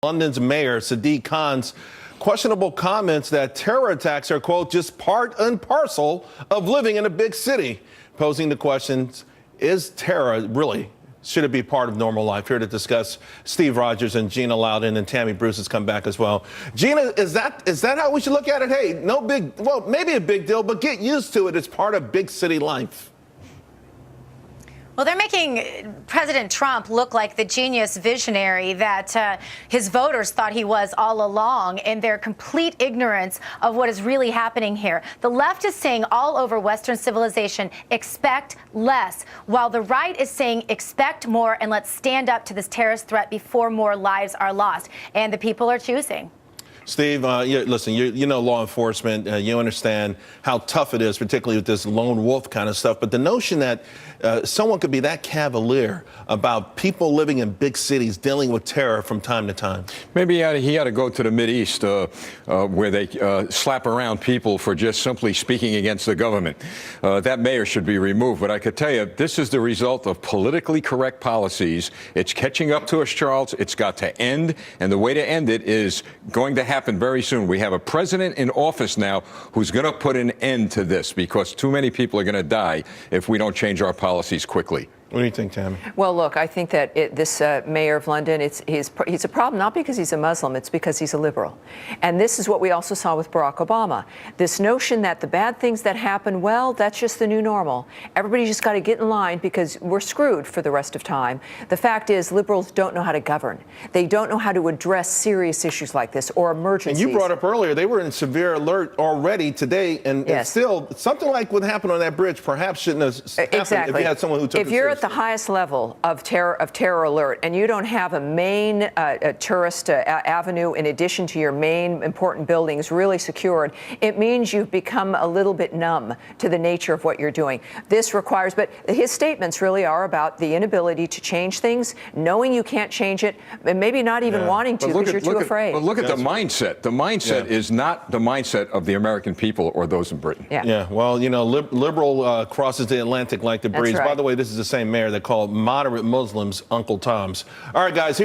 London's mayor, Sadiq Khan's questionable comments that terror attacks are, quote, just part and parcel of living in a big city, posing the questions, is terror really, should it be part of normal life? Here to discuss, Steve Rogers and Gina Loudon, and Tammy Bruce has come back as well. Gina, is that how we should look at it? Hey, no big, well, maybe a big deal, but get used to it. It's part of big city life. Well, they're making President Trump look like the genius visionary that his voters thought he was all along, in their complete ignorance of what is really happening here. The left is saying all over Western civilization, expect less, while the right is saying expect more and let's stand up to this terrorist threat before more lives are lost. And the people are choosing. Steve, listen, you know law enforcement. You understand how tough it is, particularly with this lone wolf kind of stuff. But the notion that someone could be that cavalier about people living in big cities dealing with terror from time to time. Maybe he ought to go to the Mideast where they slap around people for just simply speaking against the government. That mayor should be removed. But I could tell you, this is the result of politically correct policies. It's catching up to us, Charles. It's got to end. And the way to end it is going to happen very soon. We have a president in office now who's going to put an end to this, because too many people are going to die if we don't change our policies quickly. What do you think, Tammy? Well, look, I think that this mayor of London, he's a problem not because he's a Muslim, it's because he's a liberal. And this is what we also saw with Barack Obama. This notion that the bad things that happen, well, that's just the new normal. Everybody just got to get in line because we're screwed for the rest of time. The fact is, liberals don't know how to govern. They don't know how to address serious issues like this or emergencies. And you brought up earlier, they were in severe alert already today, and still, something like what happened on that bridge perhaps shouldn't have happened if you had someone who took it seriously. At the highest level of terror alert, and you don't have a main tourist avenue in addition to your main important buildings really secured, it means you've become a little bit numb to the nature of what you're doing. This requires, but his statements really are about the inability to change things, knowing you can't change it, and maybe not even wanting to because you're too afraid. But look at the mindset. The mindset is not the mindset of the American people or those in Britain. Yeah, well, you know, liberal crosses the Atlantic like the breeze. Right. By the way, this is the same mayor that called moderate Muslims Uncle Toms. All right, guys.